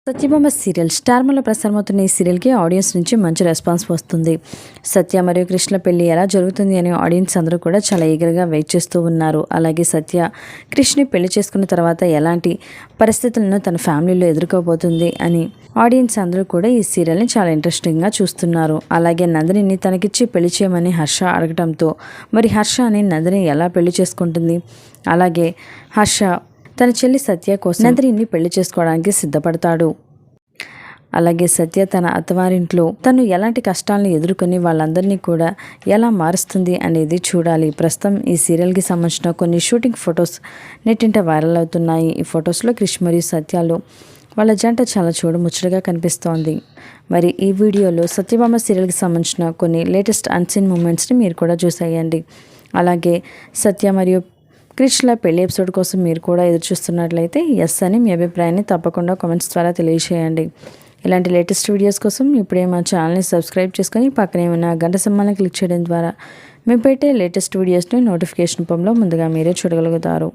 Satyabhama serial స్టార్మలో ప్రసారమవుతున్న ఈ సీరియల్కి audience నుంచి మంచి రెస్పాన్స్ వస్తుంది. సత్య మరియు కృష్ణ పెళ్లి ఎలా జరుగుతుంది అని ఆడియన్స్ అందరూ కూడా చాలా ఈగర్గా వెయిట్ చేస్తూ ఉన్నారు. అలాగే సత్య కృష్ణని పెళ్లి చేసుకున్న తర్వాత ఎలాంటి పరిస్థితులను తన ఫ్యామిలీలో ఎదుర్కోబోతుంది అని ఆడియన్స్ అందరూ కూడా ఈ సీరియల్ని చాలా ఇంట్రెస్టింగ్గా చూస్తున్నారు. అలాగే నందినిని తనకిచ్చి పెళ్లి చేయమని హర్ష అడగడంతో మరి హర్ష అని నందిని ఎలా పెళ్లి చేసుకుంటుంది? అలాగే హర్ష తన చెల్లి సత్య కోసం నందినిని పెళ్లి చేసుకోవడానికి సిద్ధపడతాడు. అలాగే సత్య తన అత్తవారింట్లో తను ఎలాంటి కష్టాలను ఎదుర్కొని వాళ్ళందరినీ కూడా ఎలా మారుస్తుంది అనేది చూడాలి. ప్రస్తుతం ఈ సీరియల్కి సంబంధించిన కొన్ని షూటింగ్ ఫొటోస్ నెట్టింట వైరల్ అవుతున్నాయి. ఈ ఫొటోస్లో క్రిష్ మరియు సత్యాలు వాళ్ళ జంట చాలా చూడముచ్చటగా కనిపిస్తోంది. మరి ఈ వీడియోలో సత్యభామ సీరియల్కి సంబంధించిన కొన్ని లేటెస్ట్ అన్సీన్ మూమెంట్స్ని మీరు కూడా చూసేయండి. అలాగే సత్య మరియు క్రిష్ల పెళ్లి ఎపిసోడ్ కోసం మీరు కూడా ఎదురు చూస్తున్నట్లయితే ఎస్ అని మీ అభిప్రాయాన్ని తప్పకుండా కామెంట్స్ ద్వారా తెలియజేయండి. ఇలాంటి లేటెస్ట్ వీడియోస్ కోసం ఇప్పుడే మా ఛానల్ని సబ్స్క్రైబ్ చేసుకొని పక్కనే ఉన్న గంట సింబల్ని క్లిక్ చేయడం ద్వారా మేము పెట్టే లేటెస్ట్ వీడియోస్ని నోటిఫికేషన్ రూపంలో ముందుగా మీరే చూడగలుగుతారు.